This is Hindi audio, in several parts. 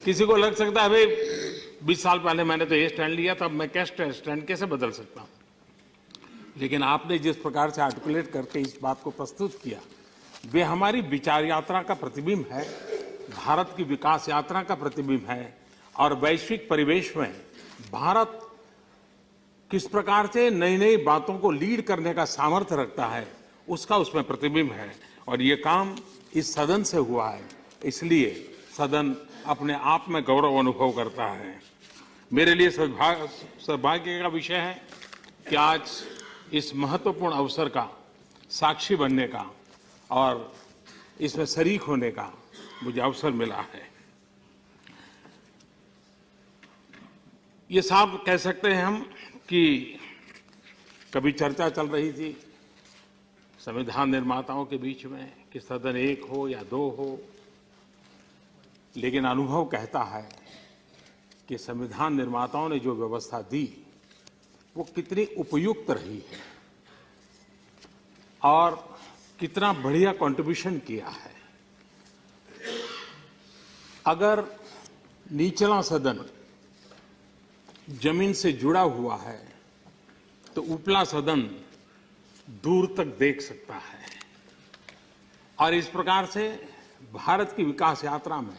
किसी को लग सकता है भाई 20 साल पहले मैंने तो ये स्टैंड लिया था, अब मैं क्या स्टैंड कैसे बदल सकता हूं। लेकिन आपने जिस प्रकार से आर्टिकुलेट करके इस बात को प्रस्तुत किया, वे हमारी विचार यात्रा का प्रतिबिंब है, भारत की विकास यात्रा का प्रतिबिंब है और वैश्विक परिवेश में भारत किस प्रकार से नई नई बातों को लीड करने का सामर्थ्य रखता है, उसका उसमें प्रतिबिंब है। और ये काम इस सदन से हुआ है, इसलिए सदन अपने आप में गौरव अनुभव करता है। मेरे लिए सौभाग्य का विषय है कि आज इस महत्वपूर्ण अवसर का साक्षी बनने का और इसमें शरीक होने का मुझे अवसर मिला है। ये साफ कह सकते हैं हम कि कभी चर्चा चल रही थी संविधान निर्माताओं के बीच में कि सदन एक हो या दो हो, लेकिन अनुभव कहता है कि संविधान निर्माताओं ने जो व्यवस्था दी वो कितनी उपयुक्त रही है और कितना बढ़िया कंट्रीब्यूशन किया है। अगर निचला सदन जमीन से जुड़ा हुआ है तो उपला सदन दूर तक देख सकता है और इस प्रकार से भारत की विकास यात्रा में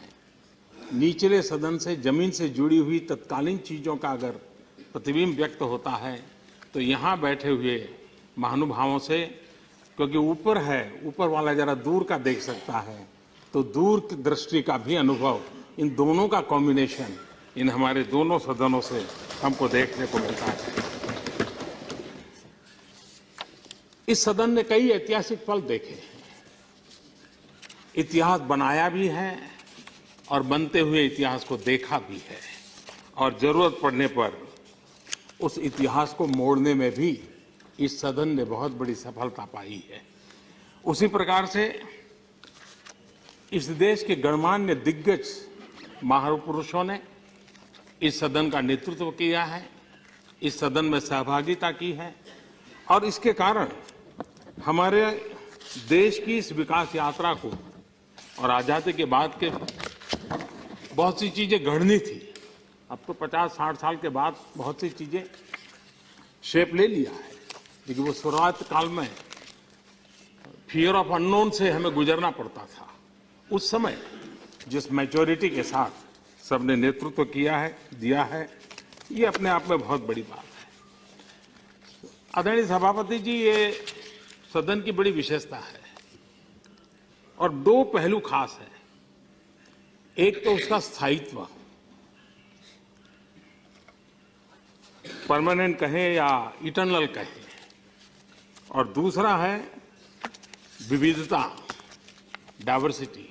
निचले सदन से जमीन से जुड़ी हुई तत्कालीन चीजों का अगर प्रतिबिंब व्यक्त होता है तो यहां बैठे हुए महानुभावों से, क्योंकि ऊपर है, ऊपर वाला जरा दूर का देख सकता है, तो दूर की दृष्टि का भी अनुभव इन दोनों का कॉम्बिनेशन इन हमारे दोनों सदनों से हमको देखने को मिलता है। इस सदन ने कई ऐतिहासिक पल देखे हैं, इतिहास बनाया भी है और बनते हुए इतिहास को देखा भी है और जरूरत पड़ने पर उस इतिहास को मोड़ने में भी इस सदन ने बहुत बड़ी सफलता पाई है। उसी प्रकार से इस देश के गणमान्य दिग्गज महापुरुषों ने इस सदन का नेतृत्व किया है, इस सदन में सहभागिता की है और इसके कारण हमारे देश की इस विकास यात्रा को और आजादी के बाद के बहुत सी चीजें गढ़नी थी। अब तो 50-60 साल के बाद बहुत सी चीजें शेप ले लिया है, लेकिन वो शुरुआत काल में फियर ऑफ अननोन से हमें गुजरना पड़ता था। उस समय जिस मैच्योरिटी के साथ सबने नेतृत्व किया है, दिया है, ये अपने आप में बहुत बड़ी बात है। आदरणीय सभापति जी, ये सदन की बड़ी विशेषता है और दो पहलू खास है। एक तो उसका स्थायित्व, परमानेंट कहें या इटर्नल कहें, और दूसरा है विविधता, डाइवर्सिटी।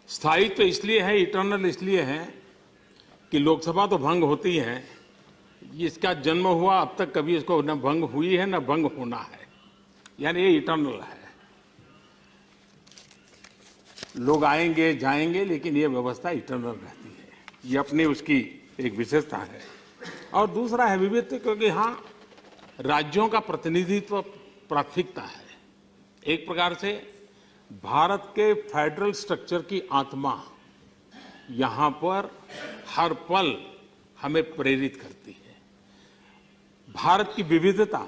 स्थायित्व इसलिए है, इटर्नल इसलिए है कि लोकसभा तो भंग होती है, इसका जन्म हुआ अब तक कभी इसको न भंग हुई है न भंग होना है, यानी ये इटर्नल है। लोग आएंगे जाएंगे लेकिन ये व्यवस्था इटर्नल रहती है, ये अपनी उसकी एक विशेषता है। और दूसरा है विविधता, क्योंकि यहाँ राज्यों का प्रतिनिधित्व प्राथमिकता है। एक प्रकार से भारत के फेडरल स्ट्रक्चर की आत्मा यहाँ पर हर पल हमें प्रेरित करती है। भारत की विविधता,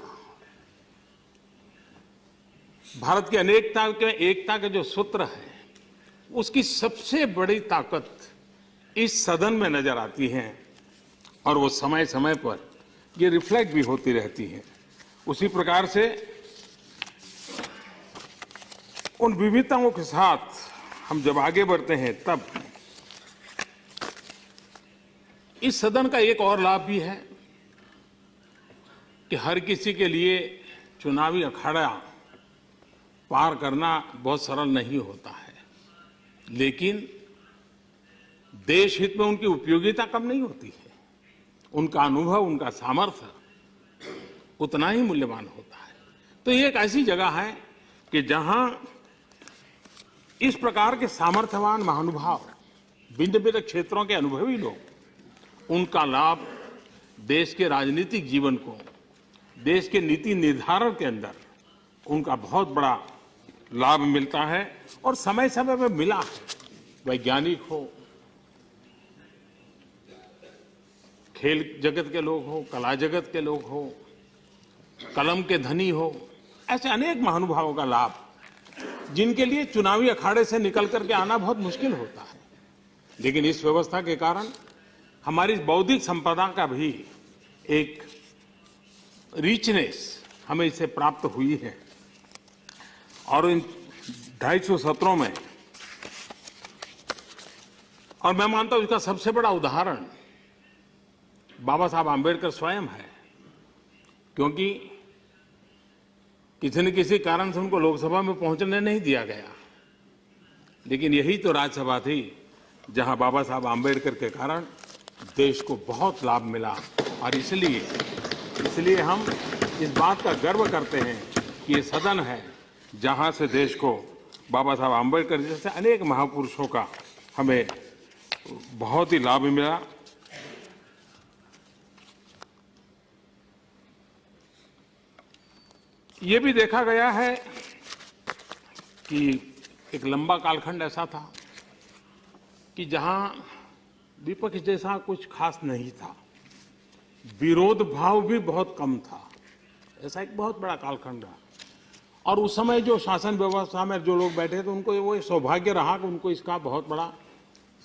भारत की अनेकता के एकता के जो सूत्र है, उसकी सबसे बड़ी ताकत इस सदन में नजर आती है और वो समय समय पर ये रिफ्लेक्ट भी होती रहती है। उसी प्रकार से उन विविधताओं के साथ हम जब आगे बढ़ते हैं तब इस सदन का एक और लाभ भी है कि हर किसी के लिए चुनावी अखाड़ा पार करना बहुत सरल नहीं होता है, लेकिन देश हित में उनकी उपयोगिता कम नहीं होती है। उनका अनुभव, उनका सामर्थ्य उतना ही मूल्यवान होता है। तो ये एक ऐसी जगह है कि जहां इस प्रकार के सामर्थ्यवान महानुभाव, भिन्न भिन्न क्षेत्रों के अनुभवी लोग, उनका लाभ देश के राजनीतिक जीवन को, देश के नीति निर्धारण के अंदर उनका बहुत बड़ा लाभ मिलता है और समय समय में मिला है। वैज्ञानिक हो, खेल जगत के लोग हो, कला जगत के लोग हो, कलम के धनी हो, ऐसे अनेक महानुभावों का लाभ, जिनके लिए चुनावी अखाड़े से निकल करके आना बहुत मुश्किल होता है। लेकिन इस व्यवस्था के कारण हमारी बौद्धिक संपदा का भी एक रिचनेस हमें इससे प्राप्त हुई है। और इन 250 सत्रों में, और मैं मानता हूं इसका सबसे बड़ा उदाहरण बाबा साहब आम्बेडकर स्वयं है, क्योंकि किसी न किसी कारण से उनको लोकसभा में पहुंचने नहीं दिया गया, लेकिन यही तो राज्यसभा थी जहां बाबा साहब आम्बेडकर के कारण देश को बहुत लाभ मिला। और इसलिए हम इस बात का गर्व करते हैं कि ये सदन है जहां से देश को बाबा साहब आम्बेडकर जैसे अनेक महापुरुषों का हमें बहुत ही लाभ मिला। ये भी देखा गया है कि एक लंबा कालखंड ऐसा था कि जहां विपक्ष जैसा कुछ खास नहीं था, विरोध भाव भी बहुत कम था। ऐसा एक बहुत बड़ा कालखंड रहा। और उस समय जो शासन व्यवस्था में जो लोग बैठे थे उनको वो सौभाग्य रहा कि उनको इसका बहुत बड़ा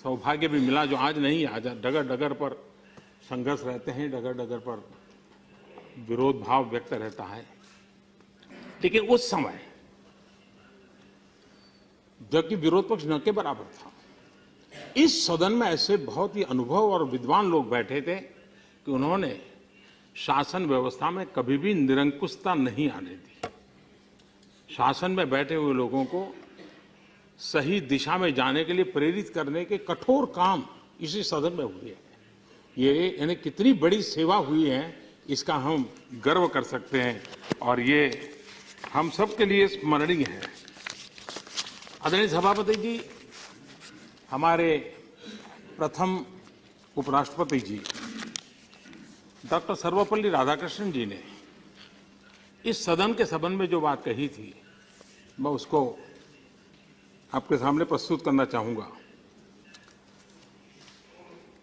सौभाग्य भी मिला, जो आज नहीं। आज डगर डगर पर संघर्ष रहते हैं, डगर डगर पर विरोध भाव व्यक्त रहता है। लेकिन उस समय जबकि विरोध पक्ष न के बराबर था, इस सदन में ऐसे बहुत ही अनुभव और विद्वान लोग बैठे थे कि उन्होंने शासन व्यवस्था में कभी भी निरंकुशता नहीं आने दी। शासन में बैठे हुए लोगों को सही दिशा में जाने के लिए प्रेरित करने के कठोर काम इसी सदन में हुए हैं। ये यानी कितनी बड़ी सेवा हुई है, इसका हम गर्व कर सकते हैं और ये हम सब के लिए स्मरणीय है। आदरणीय सभापति जी, हमारे प्रथम उपराष्ट्रपति जी डॉक्टर सर्वपल्ली राधाकृष्णन जी ने इस सदन के संबंध में जो बात कही थी, मैं उसको आपके सामने प्रस्तुत करना चाहूंगा।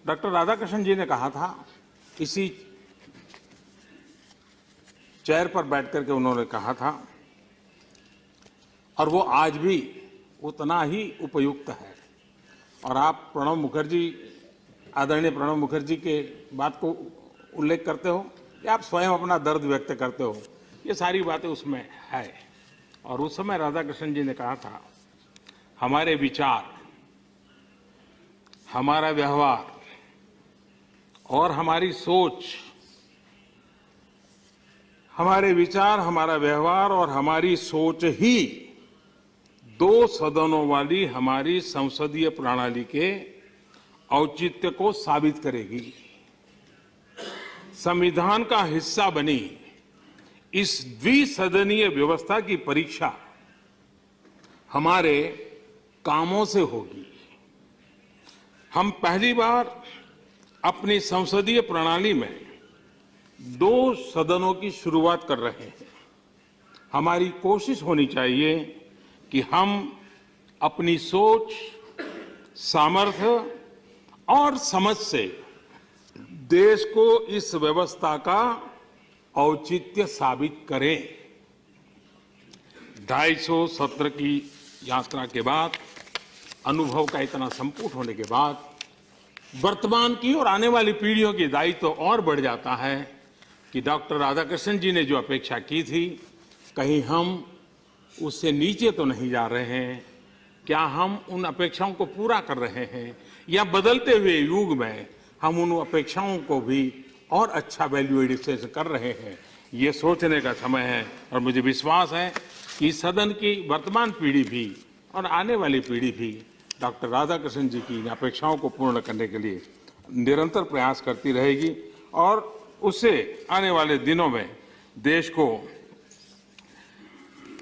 डॉक्टर राधाकृष्णन जी ने कहा था, इसी चेयर पर बैठ करके उन्होंने कहा था, और वो आज भी उतना ही उपयुक्त है। और आप प्रणब मुखर्जी, आदरणीय प्रणब मुखर्जी के बात को उल्लेख करते हो या आप स्वयं अपना दर्द व्यक्त करते हो, ये सारी बातें उसमें है। और उस समय राधाकृष्णन जी ने कहा था, हमारे विचार, हमारा व्यवहार और हमारी सोच, हमारे विचार, हमारा व्यवहार और हमारी सोच ही दो सदनों वाली हमारी संसदीय प्रणाली के औचित्य को साबित करेगी। संविधान का हिस्सा बनी इस द्विसदनीय व्यवस्था की परीक्षा हमारे कामों से होगी। हम पहली बार अपनी संसदीय प्रणाली में दो सदनों की शुरुआत कर रहे हैं। हमारी कोशिश होनी चाहिए कि हम अपनी सोच, सामर्थ्य और समझ से देश को इस व्यवस्था का औचित्य साबित करें। 250 सत्र की यात्रा के बाद, अनुभव का इतना संपुट होने के बाद, वर्तमान की और आने वाली पीढ़ियों की दायित्व तो और बढ़ जाता है कि डॉक्टर राधाकृष्णन जी ने जो अपेक्षा की थी, कहीं हम उससे नीचे तो नहीं जा रहे हैं। क्या हम उन अपेक्षाओं को पूरा कर रहे हैं, या बदलते हुए युग में हम उन अपेक्षाओं को भी और अच्छा वैल्यू एडिशन कर रहे हैं, ये सोचने का समय है। और मुझे विश्वास है कि सदन की वर्तमान पीढ़ी भी और आने वाली पीढ़ी भी डॉक्टर राधाकृष्णन जी की इन अपेक्षाओं को पूर्ण करने के लिए निरंतर प्रयास करती रहेगी और उससे आने वाले दिनों में देश को,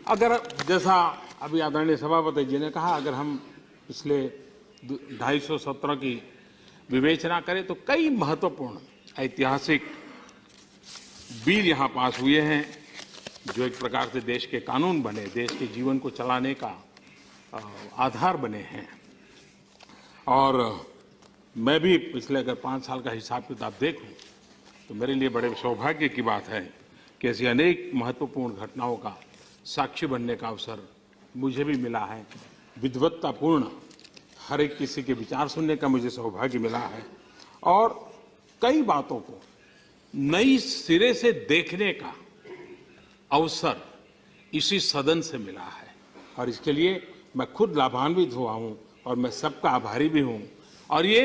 अगर जैसा अभी आदरणीय सभापति जी ने कहा, अगर हम पिछले 250 सत्रों की विवेचना करें तो कई महत्वपूर्ण ऐतिहासिक बिल यहाँ पास हुए हैं, जो एक प्रकार से देश के कानून बने, देश के जीवन को चलाने का आधार बने हैं। और मैं भी पिछले अगर 5 साल का हिसाब किताब देखूं तो मेरे लिए बड़े सौभाग्य की बात है कि ऐसी अनेक महत्वपूर्ण घटनाओं का साक्षी बनने का अवसर मुझे भी मिला है। विद्वत्तापूर्ण हर एक किसी के विचार सुनने का मुझे सौभाग्य मिला है और कई बातों को नई सिरे से देखने का अवसर इसी सदन से मिला है और इसके लिए मैं खुद लाभान्वित हुआ हूं और मैं सबका आभारी भी हूं। और ये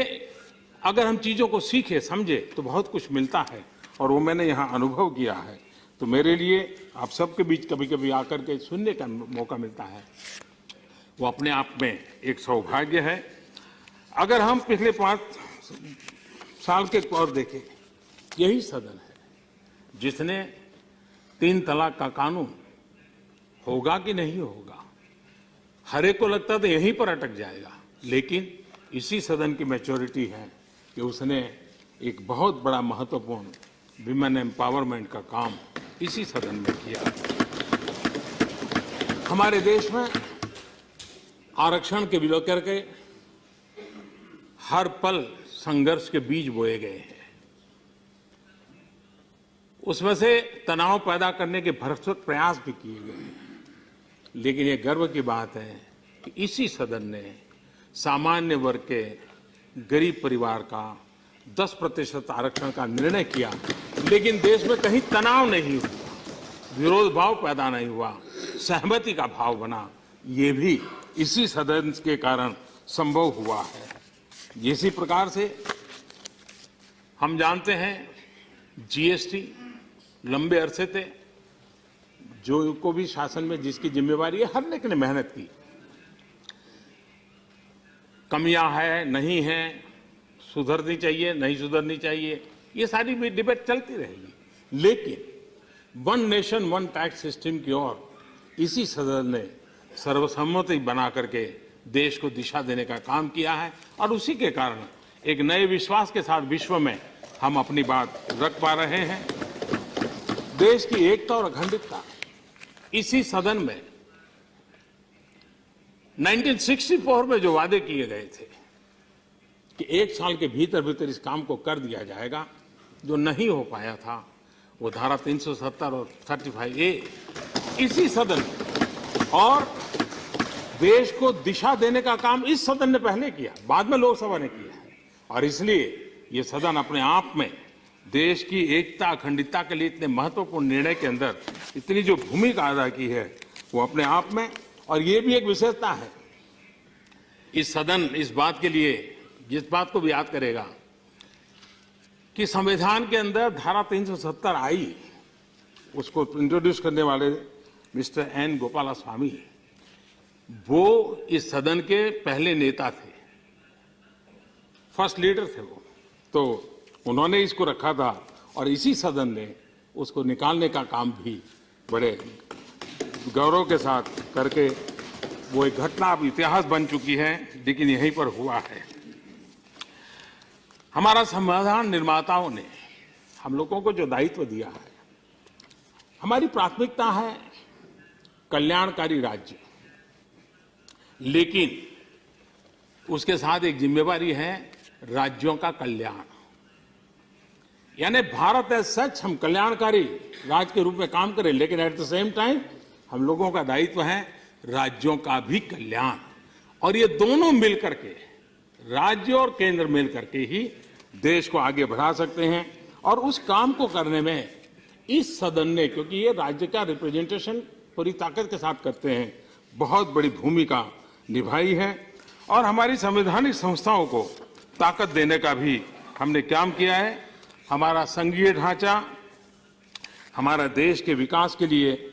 अगर हम चीजों को सीखे समझे तो बहुत कुछ मिलता है और वो मैंने यहाँ अनुभव किया है। तो मेरे लिए आप सबके बीच कभी कभी आकर के सुनने का मौका मिलता है, वो अपने आप में एक सौभाग्य है। अगर हम पिछले 5 साल के तौर देखें, यही सदन है जिसने 3 तलाक का कानून होगा कि नहीं होगा, हर एक को लगता था यहीं पर अटक जाएगा, लेकिन इसी सदन की मैच्योरिटी है कि उसने एक बहुत बड़ा महत्वपूर्ण विमेन एम्पावरमेंट का काम इसी सदन में किया। हमारे देश में आरक्षण के विरोध करके हर पल संघर्ष के बीज बोए गए हैं। उसमें से तनाव पैदा करने के भरसक प्रयास भी किए गए हैं, लेकिन ये गर्व की बात है कि इसी सदन ने सामान्य वर्ग के गरीब परिवार का 10% आरक्षण का निर्णय किया, लेकिन देश में कहीं तनाव नहीं हुआ, विरोध भाव पैदा नहीं हुआ, सहमति का भाव बना। ये भी इसी सदन के कारण संभव हुआ है। इसी प्रकार से हम जानते हैं जीएसटी लंबे अरसे से जो को भी शासन में जिसकी जिम्मेवारी है, हर एक ने मेहनत की। कमियां है नहीं है, सुधरनी चाहिए नहीं सुधरनी चाहिए, ये सारी भी डिबेट चलती रहेगी, लेकिन one nation one tax system की ओर इसी सदन ने सर्वसम्मति बना करके देश को दिशा देने का काम किया है और उसी के कारण एक नए विश्वास के साथ विश्व में हम अपनी बात रख पा रहे हैं। देश की एकता और अखंडता इसी सदन में 1964 में जो वादे किए गए थे कि 1 साल के भीतर भीतर इस काम को कर दिया जाएगा, जो नहीं हो पाया था, वो धारा 370 और 35A इसी सदन में और देश को दिशा देने का काम इस सदन ने पहले किया, बाद में लोकसभा ने किया है। और इसलिए ये सदन अपने आप में देश की एकता अखंडता के लिए इतने महत्वपूर्ण निर्णय के अंदर इतनी जो भूमिका अदा की है, वो अपने आप में, और ये भी एक विशेषता है इस सदन इस बात के लिए, जिस बात को भी याद करेगा कि संविधान के अंदर धारा 370 आई, उसको इंट्रोड्यूस करने वाले मिस्टर एन गोपालास्वामी, वो इस सदन के पहले नेता थे, फर्स्ट लीडर थे वो, तो उन्होंने इसको रखा था और इसी सदन ने उसको निकालने का काम भी बड़े गौरव के साथ करके वो एक घटना अब इतिहास बन चुकी है, लेकिन यहीं पर हुआ है। हमारा संविधान निर्माताओं ने हम लोगों को जो दायित्व दिया है, हमारी प्राथमिकता है कल्याणकारी राज्य, लेकिन उसके साथ एक जिम्मेवारी है राज्यों का कल्याण। यानी भारत एज सच हम कल्याणकारी राज्य के रूप में काम करें, लेकिन एट द सेम टाइम हम लोगों का दायित्व है राज्यों का भी कल्याण, और ये दोनों मिलकर के, राज्य और केंद्र मिलकर के ही देश को आगे बढ़ा सकते हैं। और उस काम को करने में इस सदन ने, क्योंकि ये राज्य का रिप्रेजेंटेशन पूरी ताकत के साथ करते हैं, बहुत बड़ी भूमिका निभाई है। और हमारी संवैधानिक संस्थाओं को ताकत देने का भी हमने काम किया है। हमारा संघीय ढांचा हमारा देश के विकास के लिए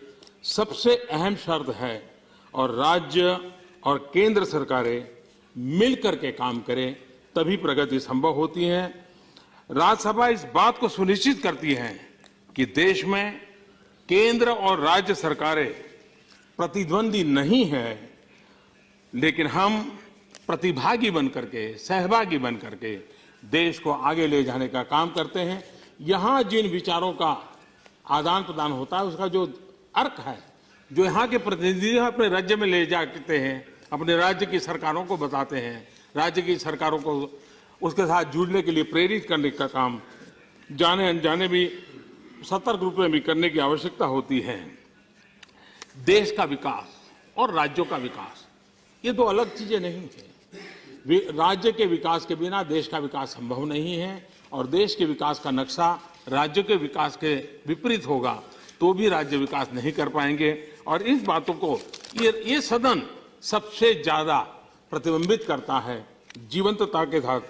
सबसे अहम शर्त है, और राज्य और केंद्र सरकारें मिलकर के काम करें तभी प्रगति संभव होती है। राज्यसभा इस बात को सुनिश्चित करती है कि देश में केंद्र और राज्य सरकारें प्रतिद्वंदी नहीं है, लेकिन हम प्रतिभागी बनकर के, सहभागी बनकर के देश को आगे ले जाने का काम करते हैं। यहाँ जिन विचारों का आदान प्रदान होता है, उसका जो अर्क है, जो यहाँ के प्रतिनिधि अपने राज्य में ले जाते हैं, अपने राज्य की सरकारों को बताते हैं, राज्य की सरकारों को उसके साथ जुड़ने के लिए प्रेरित करने का काम जाने अनजाने भी सतर्क रूप में भी करने की आवश्यकता होती है। देश का विकास और राज्यों का विकास, ये दो अलग चीजें नहीं हैं। राज्य के विकास के बिना देश का विकास संभव नहीं है, और देश के विकास का नक्शा राज्य के विकास के विपरीत होगा तो भी राज्य विकास नहीं कर पाएंगे। और इस बातों को ये सदन सबसे ज्यादा प्रतिबिंबित करता है, जीवंतता के साथ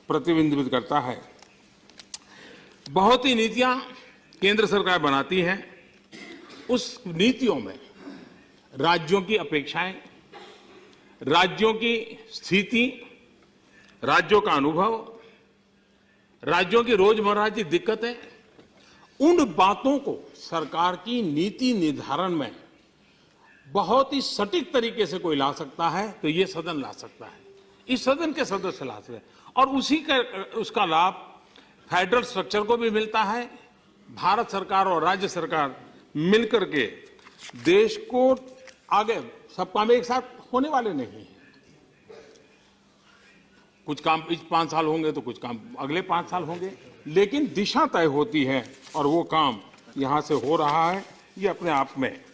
प्रतिबिंबित करता है। बहुत ही नीतियां केंद्र सरकार बनाती है, उस नीतियों में राज्यों की अपेक्षाएं, राज्यों की स्थिति, राज्यों का अनुभव, राज्यों की रोजमर्रा की दिक्कतें, उन बातों को सरकार की नीति निर्धारण में बहुत ही सटीक तरीके से कोई ला सकता है तो ये सदन ला सकता है, इस सदन के सदस्य ला सकते हैं। और उसका लाभ फेडरल स्ट्रक्चर को भी मिलता है। भारत सरकार और राज्य सरकार मिलकर के देश को आगे, सब काम एक साथ होने वाले नहीं है। कुछ काम इस 5 साल होंगे तो कुछ काम अगले 5 साल होंगे, लेकिन दिशा तय होती है और वो काम यहां से हो रहा है, ये अपने आप में।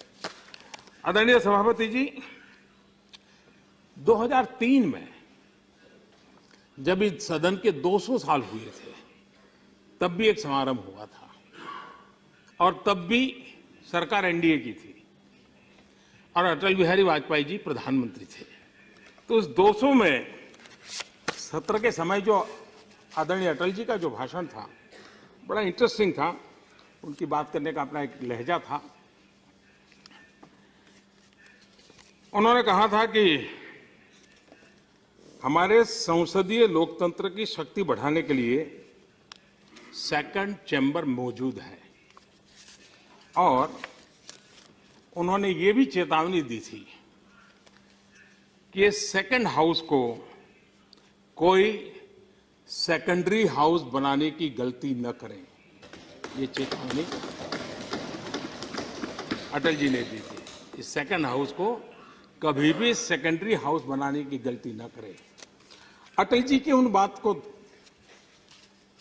आदरणीय सभापति जी, 2003 में जब इस सदन के 200 साल हुए थे तब भी एक समारंभ हुआ था, और तब भी सरकार एनडीए की थी और अटल बिहारी वाजपेयी जी प्रधानमंत्री थे। तो उस 200 में सत्र के समय जो आदरणीय अटल जी का जो भाषण था बड़ा इंटरेस्टिंग था, उनकी बात करने का अपना एक लहजा था। उन्होंने कहा था कि हमारे संसदीय लोकतंत्र की शक्ति बढ़ाने के लिए सेकंड चैम्बर मौजूद है, और उन्होंने ये भी चेतावनी दी थी कि सेकंड हाउस को कोई सेकेंडरी हाउस बनाने की गलती न करें। ये चेतावनी अटल जी ने दी थी, इस सेकंड हाउस को कभी भी सेकेंडरी हाउस बनाने की गलती न करें। अटल जी की उन बात को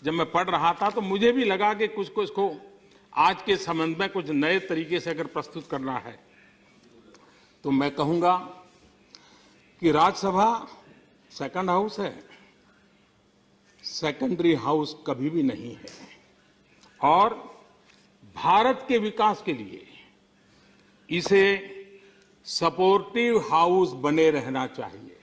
जब मैं पढ़ रहा था तो मुझे भी लगा कि कुछ को इसको आज के संबंध में कुछ नए तरीके से अगर प्रस्तुत करना है तो मैं कहूंगा कि राज्यसभा सेकंड हाउस है, सेकेंडरी हाउस कभी भी नहीं है, और भारत के विकास के लिए इसे सपोर्टिव हाउस बने रहना चाहिए।